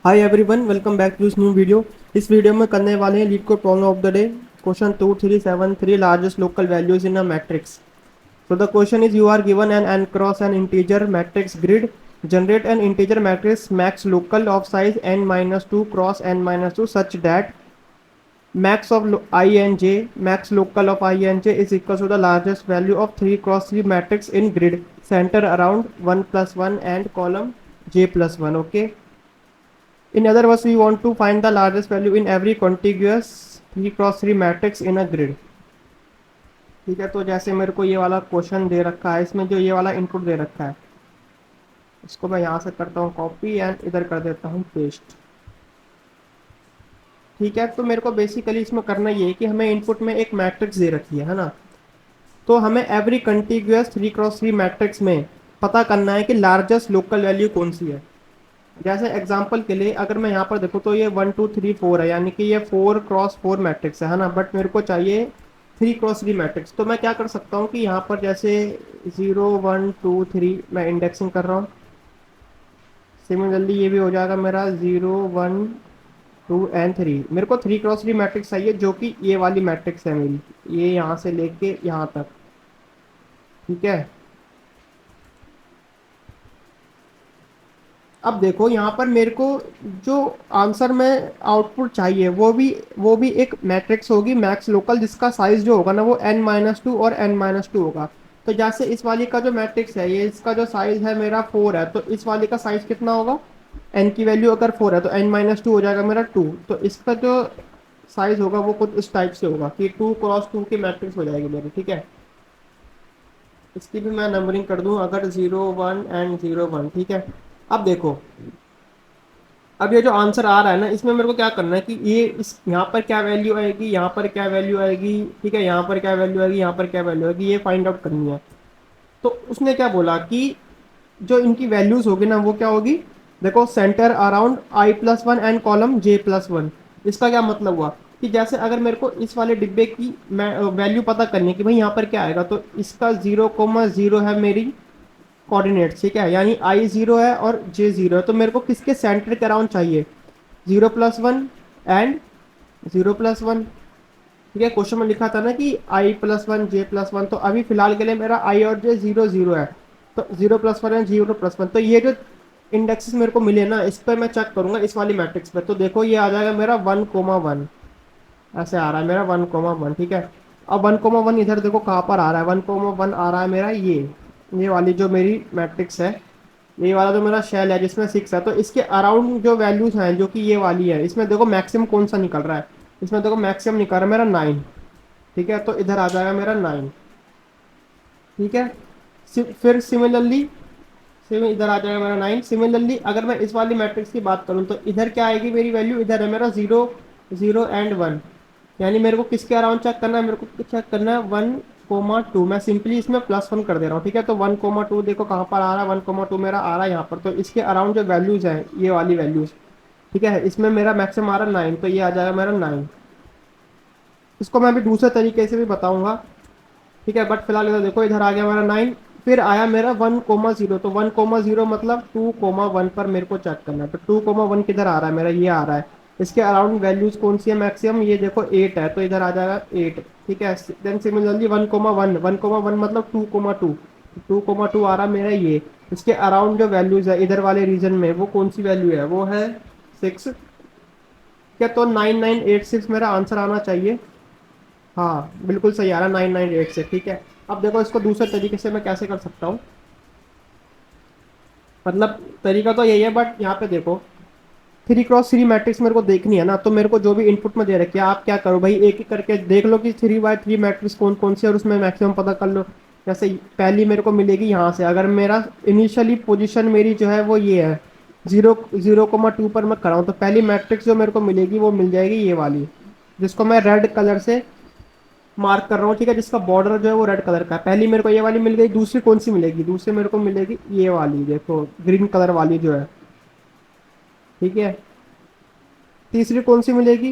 Hi everyone, welcome back to this new video. इस video में करने वाले हैं LeetCode problem of the day. Question 2373 largest local values in a matrix. So the question is, you are given an n cross an integer matrix grid. Generate an integer matrix max local of size n minus 2 cross n minus 2 such that max of I and j, max local of I and j is equal to the largest value of 3 cross 3 matrix in grid center around 1 plus 1 and column j plus 1. Okay. In other words, we want to find the largest value in every contiguous 3 cross 3 matrix in a grid. ठीक है, तो जैसे मेरे को ये वाला question दे रखा है, इसमें जो ये वाला इनपुट दे रखा है, इसको मैं यहाँ से करता हूँ कॉपी एंड इधर कर देता हूँ पेस्ट। ठीक है, तो मेरे को बेसिकली इसमें करना ये है कि हमें इनपुट में एक मैट्रिक्स दे रखी है ना। तो हमें एवरी कंटिग्यूअस 3 क्रॉस 3 मैट्रिक्स में पता करना है कि लार्जेस्ट लोकल वैल्यू कौन सी है। जैसे एग्जांपल के लिए अगर मैं यहाँ पर देखूँ तो ये 1 2 3 4 है, यानी कि ये 4 क्रॉस 4 मैट्रिक्स है ना। बट मेरे को चाहिए 3 क्रॉस 3 मैट्रिक्स। तो मैं क्या कर सकता हूँ कि यहाँ पर जैसे 0 1 2 3 मैं इंडेक्सिंग कर रहा हूँ। सिमिलरली ये भी हो जाएगा मेरा 0 1 2 एंड 3। मेरे को 3 क्रॉस 3 मैट्रिक्स चाहिए जो कि ये वाली मैट्रिक्स है मेरी, ये यहाँ से लेके यहाँ तक। ठीक है, अब देखो यहाँ पर मेरे को जो आंसर में आउटपुट चाहिए वो भी एक मैट्रिक्स होगी मैक्स लोकल, जिसका साइज जो होगा ना वो n-2 और n-2 होगा। तो जैसे इस वाली का जो मैट्रिक्स है, ये इसका जो साइज है मेरा 4 है, तो इस वाली का साइज कितना होगा? n की वैल्यू अगर 4 है तो n-2 हो जाएगा मेरा 2। तो इसका जो साइज होगा वो कुछ इस टाइप से होगा कि 2 क्रॉस 2 की मैट्रिक्स हो जाएगी मेरी। ठीक है, इसकी भी मैं नंबरिंग कर दूं, अगर 0 1 एंड 0 1। ठीक है, अब देखो, अब ये जो आंसर आ रहा है ना, इसमें मेरे को क्या करना है कि ये इस यहाँ पर क्या वैल्यू आएगी, यहाँ पर क्या वैल्यू आएगी, ठीक है, यहाँ पर क्या वैल्यू आएगी, यहाँ पर क्या वैल्यू आएगी, ये फाइंड आउट करनी है। तो उसने क्या बोला कि जो इनकी वैल्यूज होगी ना वो क्या होगी, देखो, centre around I plus one and column J plus one. इसका क्या मतलब हुआ कि जैसे अगर मेरे को इस वाले डिब्बे की वैल्यू पता करनी है कि भाई यहाँ पर क्या आएगा, तो इसका 0,0 है मेरी कोऑर्डिनेट। ठीक है, यानी आई जीरो है और जे जीरो है, तो मेरे को किसके सेंटर के अराउंड चाहिए? 0+1 एंड 0+1। ठीक है, क्वेश्चन में लिखा था ना कि i+1 j+1, तो अभी फिलहाल के लिए मेरा i और j 0 0 है, तो 0+1 एंड 0+1। तो ये जो इंडेक्सेस मेरे को मिले ना, इस पर मैं चेक करूंगा इस वाली मैट्रिक्स पर, तो देखो ये आ जाएगा मेरा 1,1 ऐसे आ रहा है मेरा 1,1। ठीक है, अब 1,1 इधर देखो कहाँ पर आ रहा है, 1,1 आ रहा है मेरा ये वाली जो मेरी मैट्रिक्स है, ये वाला जो मेरा शेल है जिसमें 6 है, तो इसके अराउंड जो वैल्यूज हैं जो कि ये वाली है, इसमें देखो मैक्सिमम कौन सा निकल रहा है, इसमें देखो मैक्सिमम निकल रहा है मेरा 9। ठीक है, तो इधर आ जाएगा मेरा 9। ठीक है, फिर सिमिलरली इधर आ जाएगा मेरा 9। सिमिलरली अगर मैं इस वाली मैट्रिक्स की बात करूं तो इधर क्या आएगी मेरी वैल्यू, इधर है मेरा 0 0 एंड 1। यानी मेरे को किसके अराउंड चेक करना है, मेरे को चेक करना है 1,2। मैं सिंपली इसमें +1 कर दे रहा हूँ। ठीक है, तो 1,2 देखो कहाँ पर आ रहा है, 1,2 मेरा आ रहा है यहाँ पर, तो इसके अराउंड जो वैल्यूज है ये वाली वैल्यूज। ठीक है, इसमें मेरा मैक्सिमम आ रहा है 9, तो ये आ जाएगा मेरा 9। इसको मैं अभी दूसरे तरीके से भी बताऊंगा। ठीक है, बट फिलहाल इधर देखो, इधर आ गया मेरा 9। फिर आया मेरा 1,0, तो 1,0 मतलब 2,1 पर मेरे को चेक करना है। तो 2,1 किधर आ रहा है मेरा, ये आ रहा है। इसके अराउंड वैल्यूज कौन सी है मैक्सिमम, ये देखो 8 है, तो इधर आ जाएगा 8। ठीक है, देन सिमिलरली 1,1 मतलब 2,2, 2,2 आ रहा मेरा ये। इसके अराउंड जो वैल्यूज है इधर वाले रीजन में वो कौन सी वैल्यू है, वो है 6। क्या, तो 9986 मेरा आंसर आना चाहिए। हाँ बिल्कुल सही आ रहा है, 998 से। ठीक है, अब देखो इसको दूसरे तरीके से मैं कैसे कर सकता हूँ, मतलब तरीका तो यही है, बट यहाँ पे देखो 3 क्रॉस 3 मैट्रिक्स मेरे को देखनी है ना, तो मेरे को जो भी इनपुट में दे रखी है, आप क्या करो भाई, एक एक करके देख लो कि 3x3 मैट्रिक्स कौन कौन सी है और उसमें मैक्सिमम पता कर लो। जैसे पहली मेरे को मिलेगी यहाँ से, अगर मेरा इनिशियली पोजीशन मेरी जो है वो ये है 0,2 पर मैं खड़ा हूँ, तो पहली मैट्रिक्स जो मेरे को मिलेगी वो मिल जाएगी ये वाली, जिसको मैं रेड कलर से मार्क कर रहा हूँ। ठीक है, जिसका बॉर्डर जो है वो रेड कलर का है। पहली मेरे को ये वाली मिल गई, दूसरी कौन सी मिलेगी, दूसरी मेरे को मिलेगी ये वाली, देखो ग्रीन कलर वाली जो है। ठीक है, तीसरी कौन सी मिलेगी,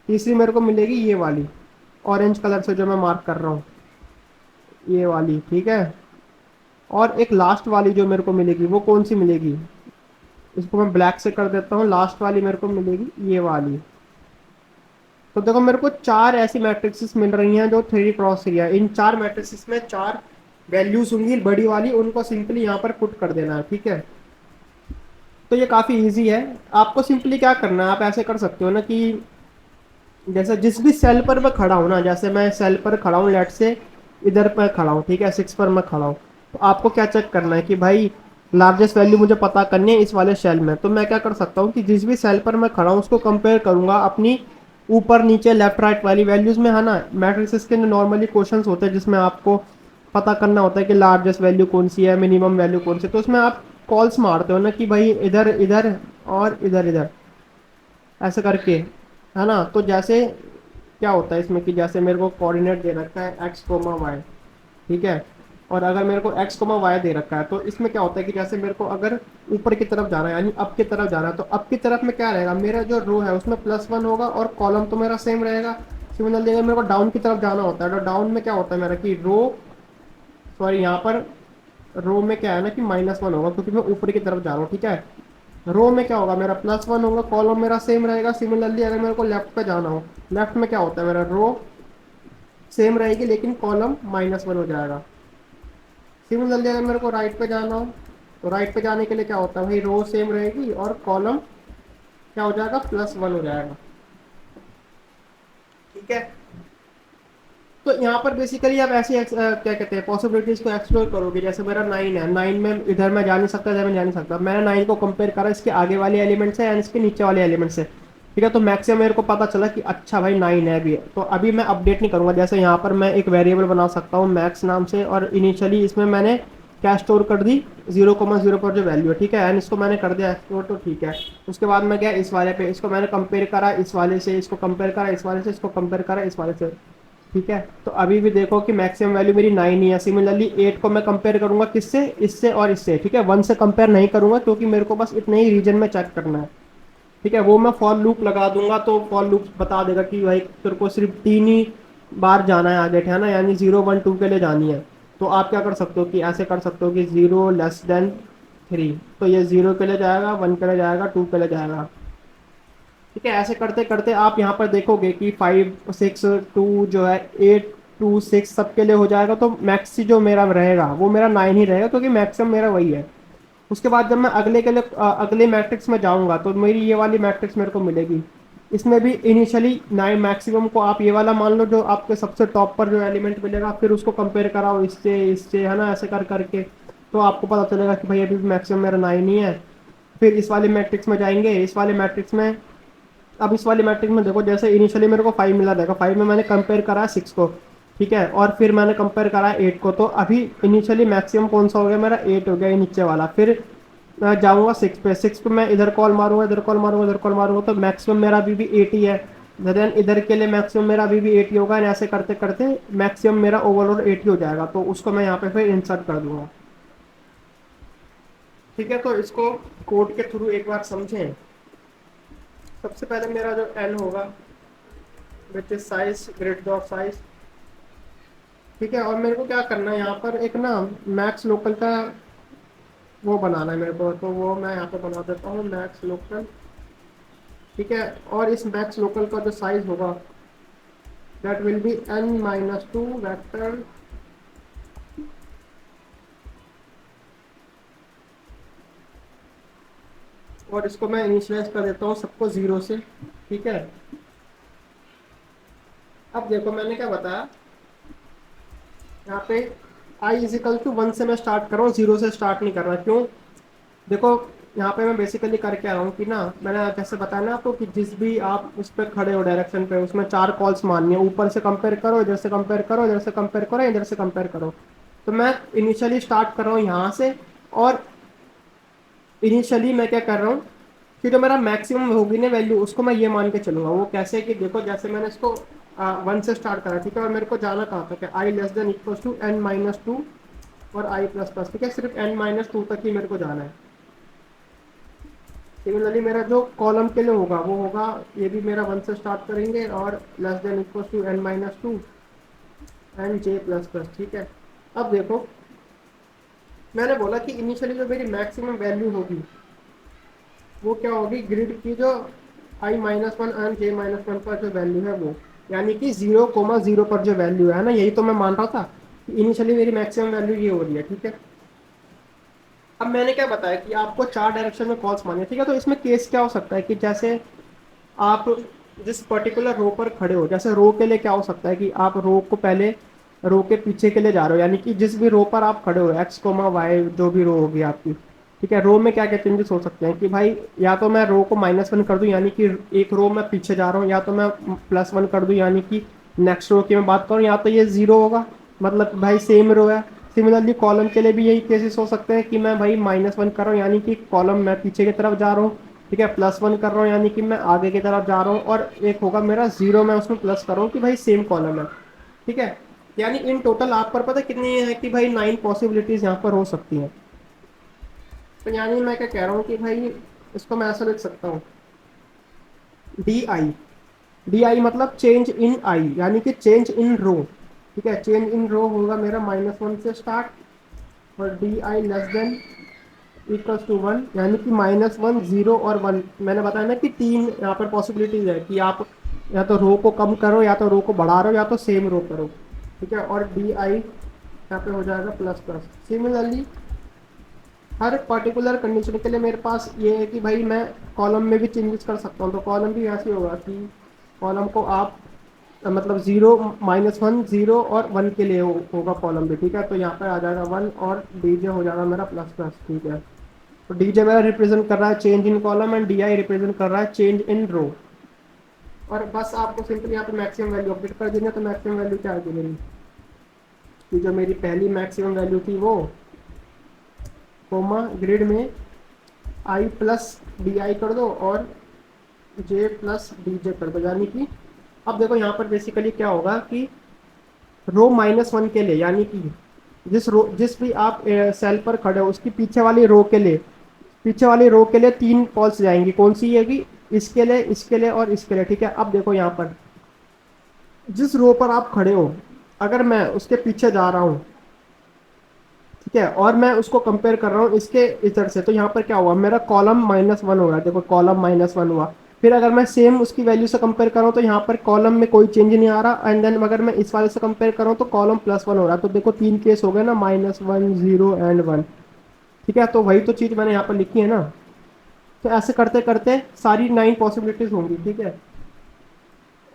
तीसरी मेरे को मिलेगी ये वाली ऑरेंज कलर से जो मैं मार्क कर रहा हूँ, ये वाली। ठीक है, और एक लास्ट वाली जो मेरे को मिलेगी वो कौन सी मिलेगी, इसको मैं ब्लैक से कर देता हूँ, लास्ट वाली मेरे को मिलेगी ये वाली। तो देखो मेरे को चार ऐसी मैट्रिक्सेस मिल रही हैं जो 3 क्रॉस 3 है। इन चार मैट्रिक्सेस में चार वैल्यूज होंगी बड़ी वाली, उनको सिंपली यहाँ पर पुट कर देना है, ठीक है। तो ये काफ़ी इजी है। आपको सिंपली क्या करना है, आप ऐसे कर सकते हो ना कि जैसे जिस भी सेल पर मैं खड़ा हूँ ना, जैसे मैं सेल पर खड़ा हूँ, लेट से इधर पर खड़ा हूँ, ठीक है, 6 पर मैं खड़ा हूँ। तो आपको क्या चेक करना है कि भाई लार्जेस्ट वैल्यू मुझे पता करनी है इस वाले सेल में। तो मैं क्या कर सकता हूँ कि जिस भी सेल पर मैं खड़ा हूँ उसको कंपेयर करूंगा अपनी ऊपर नीचे लेफ्ट राइट वाली वैल्यूज में, है ना। मैट्रिक्स के नॉर्मली क्वेश्चंस होते हैं जिसमें आपको पता करना होता है कि लार्जेस्ट वैल्यू कौन सी है, मिनिमम वैल्यू कौन सी है। तो उसमें आप कॉल्स मारते हो ना कि भाई इधर इधर और इधर इधर, ऐसे करके, है ना। तो जैसे क्या होता है इसमें कि जैसे मेरे को कोऑर्डिनेट दे रखा है एक्स कोमा वाई, ठीक है। और अगर मेरे को एक्स कोमा वाई दे रखा है तो इसमें क्या होता है कि जैसे मेरे को अगर ऊपर की तरफ जाना है यानी अप की तरफ जाना है, तो अप की तरफ में क्या रहेगा, मेरा जो रो है उसमें +1 होगा और कॉलम तो मेरा सेम रहेगा। सिमिलरली अगर मेरे को डाउन की तरफ जाना होता है तो डाउन में क्या होता है मेरा कि रो, सॉरी यहाँ पर रो में क्या है ना कि -1 होगा क्योंकि मैं ऊपर की तरफ जा रहा हूँ, ठीक है। रो में क्या होगा, मेरा +1 होगा, कॉलम मेरा सेम रहेगा। सिमिलरली अगर मेरे को लेफ्ट पे जाना हो, लेफ्ट में क्या होता है, मेरा रो सेम रहेगी लेकिन कॉलम -1 हो जाएगा। सिमिलरली अगर मेरे को राइट पे जाना हो तो राइट पे जाने के लिए क्या होता है भाई, रो सेम रहेगी और कॉलम क्या हो जाएगा, +1 हो जाएगा, ठीक है। तो यहाँ पर बेसिकली आप ऐसी क्या कहते हैं पॉसिबिलिटीज को एक्सप्लोर करोगे। जैसे मेरा 9 है, 9 में इधर मैं जा नहीं सकता, इधर मैं जा नहीं सकता, मैंने 9 को कंपेयर करा इसके आगे वाले एलिमेंट से एंड इसके नीचे वाले एलिमेंट से, ठीक है। तो मैक्सिमम मेरे को पता चला कि अच्छा भाई 9 है अभी। तो अभी मैं अपडेट नहीं करूंगा। जैसे यहाँ पर मैं एक वेरिएबल बना सकता हूँ मैक्स नाम से, और इनिशियली इसमें मैंने क्या स्टोर कर दी, 0,0 पर जो वैल्यू है, ठीक है, एंड इसको मैंने कर दिया एक्सप्लोर, तो ठीक है। उसके बाद मैं गया इस वाले पे, इसको मैंने कंपेयर करा इस वाले से, इसको कंपेयर करा इस वाले से, इसको कंपेयर करा इस वाले से, ठीक है। तो अभी भी देखो कि मैक्सिमम वैल्यू मेरी 9 ही है। सिमिलरली 8 को मैं कंपेयर करूंगा किससे, इससे और इससे, ठीक है। 1 से कंपेयर नहीं करूंगा क्योंकि मेरे को बस इतने ही रीजन में चेक करना है, ठीक है। वो मैं फॉर लूप लगा दूंगा तो फॉर लूप बता देगा कि भाई तेरे को सिर्फ 3 ही बार जाना है आगे, है ना, यानी 0 1 2 के लिए जानी है। तो आप क्या कर सकते हो कि ऐसे कर सकते हो कि 0 <3, तो ये 0 के लिए जाएगा, 1 के लिए जाएगा, 2 के लिए जाएगा, ठीक है। ऐसे करते करते आप यहाँ पर देखोगे कि 5 6 2 जो है 8 2 6 सबके लिए हो जाएगा। तो मैक्स जो मेरा रहेगा वो मेरा 9 ही रहेगा क्योंकि मैक्सिमम मेरा वही है। उसके बाद जब मैं अगले के लिए अगले मैट्रिक्स में जाऊंगा तो मेरी ये वाली मैट्रिक्स मेरे को मिलेगी। इसमें भी इनिशियली 9 मैक्सिमम को आप ये वाला मान लो जो आपके सबसे टॉप पर जो एलिमेंट मिलेगा, फिर उसको कंपेयर कराओ इससे इससे, है ना, ऐसे कर करके। तो आपको पता चलेगा कि भाई अभी भी मैक्सिमम मेरा 9 ही है। फिर इस वाले मैट्रिक्स में जाएंगे, इस वाले मैट्रिक्स में, अब इस वाली मैट्रिक्स में देखो जैसे इनिशियली मेरे को 5 मिला रहेगा, 5 में मैंने कंपेयर करा 6 को, ठीक है, और फिर मैंने कंपेयर करा 8 को। तो अभी इनिशियली मैक्सिमम कौन सा हो गया, मेरा 8 हो गया ये नीचे वाला। फिर मैं जाऊँगा 6 पे, 6 पे मैं इधर कॉल मारूंगा, इधर कॉल मारूंगा, इधर कॉल मारूंगा, तो मैक्सिमम मेरा अभी भी 8 ही है। देन इधर के लिए मैक्सिमम मेरा अभी भी 8 ही होगा, ऐसे करते करते मैक्सिमम मेरा ओवरऑल 8 ही हो जाएगा। तो उसको मैं यहाँ पे फिर इंसर्ट कर दूंगा, ठीक है। तो इसको कोड के थ्रू एक बार समझें। सबसे पहले मेरा जो एन होगा which is size greater of size, ठीक है। और मेरे को क्या करना है, यहाँ पर एक ना मैक्स लोकल का वो बनाना है मेरे को, तो वो मैं यहाँ पे बना देता हूँ मैक्स लोकल, ठीक है। और इस मैक्स लोकल का जो साइज होगा that will be n-2 vector, और इसको मैं इनिशियलाइज कर देता हूँ सबको 0 से, ठीक है। अब देखो मैंने क्या बताया यहाँ पे, i = 1 से मैं स्टार्ट कर रहा हूँ, 0 से स्टार्ट नहीं कर रहा। क्यों, देखो यहाँ पे मैं बेसिकली करके आ रहा हूँ कि ना, मैंने जैसे बताया ना आपको कि जिस भी आप उस पर खड़े हो डायरेक्शन पे, उसमें 4 कॉल्स मारनी है, ऊपर से कंपेयर करो, इधर से कंपेयर करो, इधर से कंपेयर करो, इधर से कंपेयर करो। तो मैं इनिशियली स्टार्ट कर रहा हूँ यहाँ से, और इनिशियली मैं क्या कर रहा हूँ कि जो मेरा मैक्सिमम होगी ना वैल्यू, उसको मैं ये मान के चलूंगा। वो कैसे कि देखो जैसे मैंने इसको 1 से स्टार्ट करा, ठीक है, और मेरे को जाना कहाँ तक है, i n-2 और i++, ठीक है, सिर्फ n-2 तक ही मेरे को जाना है। सिमिलरली मेरा जो कॉलम के लिए होगा वो होगा, ये भी मेरा 1 से स्टार्ट करेंगे और n-2 एंड j++, ठीक है। अब देखो मैंने बोला कि इनिशियली जो मेरी मैक्सिमम वैल्यू होगी वो क्या होगी, ग्रिड की जो i-1 एंड j-1 पर जो वैल्यू है वो, यानी कि 0,0 पर जो वैल्यू है ना, यही तो मैं मान रहा था कि इनिशियली मेरी मैक्सिमम वैल्यू ये हो रही है, ठीक है। अब मैंने क्या बताया कि आपको चार डायरेक्शन में कॉल्स मारनी है, ठीक है। तो इसमें केस क्या हो सकता है कि जैसे आप जिस पर्टिकुलर रो पर खड़े हो, जैसे रो के लिए क्या हो सकता है कि आप रो को पहले रो के पीछे के लिए जा रहे हो, यानी कि जिस भी रो पर आप खड़े हो, एक्स कोमा वाई जो भी रो होगी आपकी, ठीक है। रो में क्या क्या चेंजेस हो सकते हैं कि भाई या तो मैं रो को -1 कर दूं, यानी कि एक रो मैं पीछे जा रहा हूँ, या तो मैं +1 कर दूं, यानी कि नेक्स्ट रो की मैं बात करूँ, या तो ये जीरो होगा, मतलब भाई सेम रो है। सिमिलरली कॉलम के लिए भी यही केसेस हो सकते हैं कि मैं भाई -1 कर रहा हूँ, यानी कि कॉलम मैं पीछे की तरफ जा रहा हूँ, ठीक है। +1 कर रहा हूँ यानी कि मैं आगे की तरफ जा रहा हूँ, और एक होगा मेरा जीरो, मैं उसमें प्लस कर रहा हूँ कि भाई सेम कॉलम है, ठीक है। यानी इन टोटल आप पर पता है कितनी है कि भाई 9 पॉसिबिलिटीज यहाँ पर हो सकती हैं। तो यानी मैं क्या कह रहा हूँ कि भाई इसको मैं ऐसा लिख सकता हूँ, डी आई मतलब चेंज इन आई, यानी कि चेंज इन रो, ठीक है। चेंज इन रो होगा मेरा -1 से स्टार्ट, और di < =1, यानी कि -1 0 और 1। मैंने बताया ना कि तीन यहाँ पर पॉसिबिलिटीज है कि आप या तो रो को कम करो, या तो रो को बढ़ा रहे हो, या तो सेम रो करो, ठीक है। और di यहाँ पे हो जाएगा प्लस प्लस। सिमिलरली हर पर्टिकुलर कंडीशन के लिए मेरे पास ये है कि भाई मैं कॉलम में भी चेंजेस कर सकता हूँ। तो कॉलम भी ऐसे होगा कि कॉलम को आप मतलब 0 -1 0 और 1 के लिए होगा कॉलम भी, ठीक है। तो यहाँ पे आ जाएगा 1, और डीजे हो जाएगा मेरा प्लस प्लस, ठीक है। तो डीजे मेरा रिप्रेजेंट कर रहा है change in column, and D I represent कर रहा है चेंज इन रो। और बस आपको सिंपली यहाँ पे मैक्सिमम वैल्यू अपडेट कर देनी है। तो मैक्सिमम वैल्यू क्या आएगी मेरी, कि जो मेरी पहली मैक्सिमम वैल्यू थी वो कोमा ग्रिड में आई प्लस डी आई कर दो, और जे प्लस डी जे कर दो, यानी कि अब देखो यहाँ पर बेसिकली क्या होगा कि रो -1 के लिए, यानी कि जिस भी आप सेल पर खड़े हो उसकी पीछे वाली रो के लिए, पीछे वाली रो के लिए तीन कॉल्स जाएंगी। कौन सी है कि इसके लिए, इसके लिए और इसके लिए, ठीक है। अब देखो यहाँ पर जिस रो पर आप खड़े हो, अगर मैं उसके पीछे जा रहा हूँ, ठीक है, और मैं उसको कंपेयर कर रहा हूँ इसके इधर से, तो यहाँ पर क्या हुआ, मेरा कॉलम -1 हो रहा है, देखो कॉलम -1 हुआ। फिर अगर मैं सेम उसकी वैल्यू से कंपेयर कर रहा हूँ तो यहाँ पर कॉलम में कोई चेंज नहीं आ रहा, एंड देन अगर मैं इस वाले से कंपेयर कर रहा हूँ तो कॉलम +1 हो रहा है। तो देखो तीन केस हो गए ना, -1 0 एंड 1, ठीक है। तो वही तो चीज़ मैंने यहाँ पर लिखी है ना। तो ऐसे करते करते सारी 9 पॉसिबिलिटीज होंगी, ठीक है।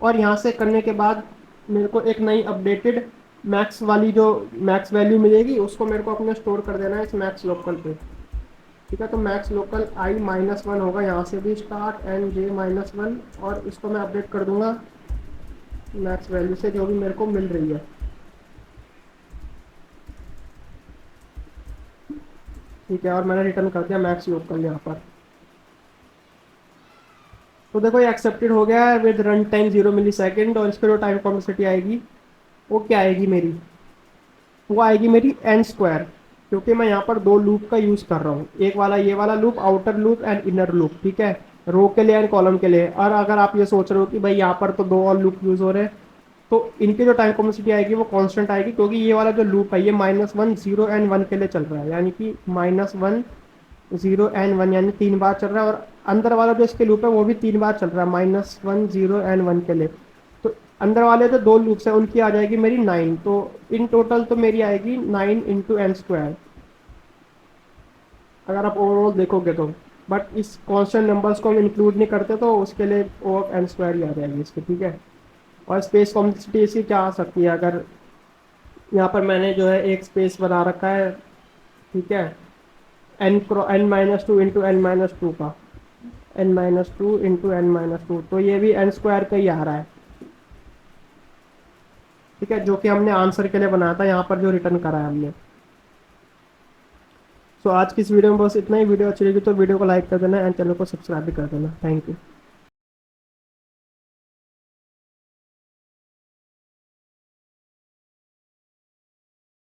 और यहाँ से करने के बाद मेरे को एक नई अपडेटेड मैक्स वाली जो मैक्स वैल्यू मिलेगी, उसको मेरे को अपने स्टोर कर देना है इस मैक्स लोकल पे, ठीक है। तो मैक्स लोकल i-1 होगा, यहाँ से भी स्टार्ट एंड j-1, और इसको मैं अपडेट कर दूंगा मैक्स वैल्यू से जो भी मेरे को मिल रही है, ठीक है। और मैंने रिटर्न कर दिया मैक्स लोकल यहाँ पर। तो देखो ये एक्सेप्टेड हो गया है with run time 0 millisecond, और इसके जो टाइम कॉम्प्लेक्सिटी आएगी वो क्या आएगी मेरी, वो आएगी मेरी n², क्योंकि मैं यहाँ पर दो लूप का यूज़ कर रहा हूँ, एक वाला ये वाला loop outer loop and inner loop, ठीक है, रो के लिए एंड कॉलम के लिए। और अगर आप ये सोच रहे हो कि भाई यहाँ पर तो दो और लूप यूज़ हो रहे हैं, तो इनकी जो टाइम कॉम्प्लेक्सिटी आएगी वो कांस्टेंट आएगी, क्योंकि ये वाला जो लूप है ये -1 0 एंड 1 के लिए चल रहा है, यानी कि -1 0 एंड 1, यानी 3 बार चल रहा है। और अंदर वाला जो इसके लूप है वो भी 3 बार चल रहा है, -1 0 एंड 1 के लिए। तो अंदर वाले जो दो लूप्स है उनकी आ जाएगी मेरी 9। तो इन टोटल तो मेरी आएगी 9 × n², अगर आप ओवरऑल देखोगे तो। बट इस कांस्टेंट नंबर्स को हम इंक्लूड नहीं करते, तो उसके लिए ओ ऑफ n² ही आ जाएगी इसके, ठीक है। और स्पेस कॉम्प्लेक्सिटी इसकी क्या आ सकती है, अगर यहाँ पर मैंने जो है एक स्पेस बना रखा है, ठीक है, n-2 का, n-2 तो ये भी n² का ही आ रहा है, ठीक है, जो कि हमने आंसर के लिए बनाया था यहाँ पर जो रिटर्न करा है हमने। सो आज की इस वीडियो में बस इतना ही। वीडियो अच्छी लगी तो वीडियो को लाइक कर देना एंड चैनल को सब्सक्राइब भी कर देना। Thank you.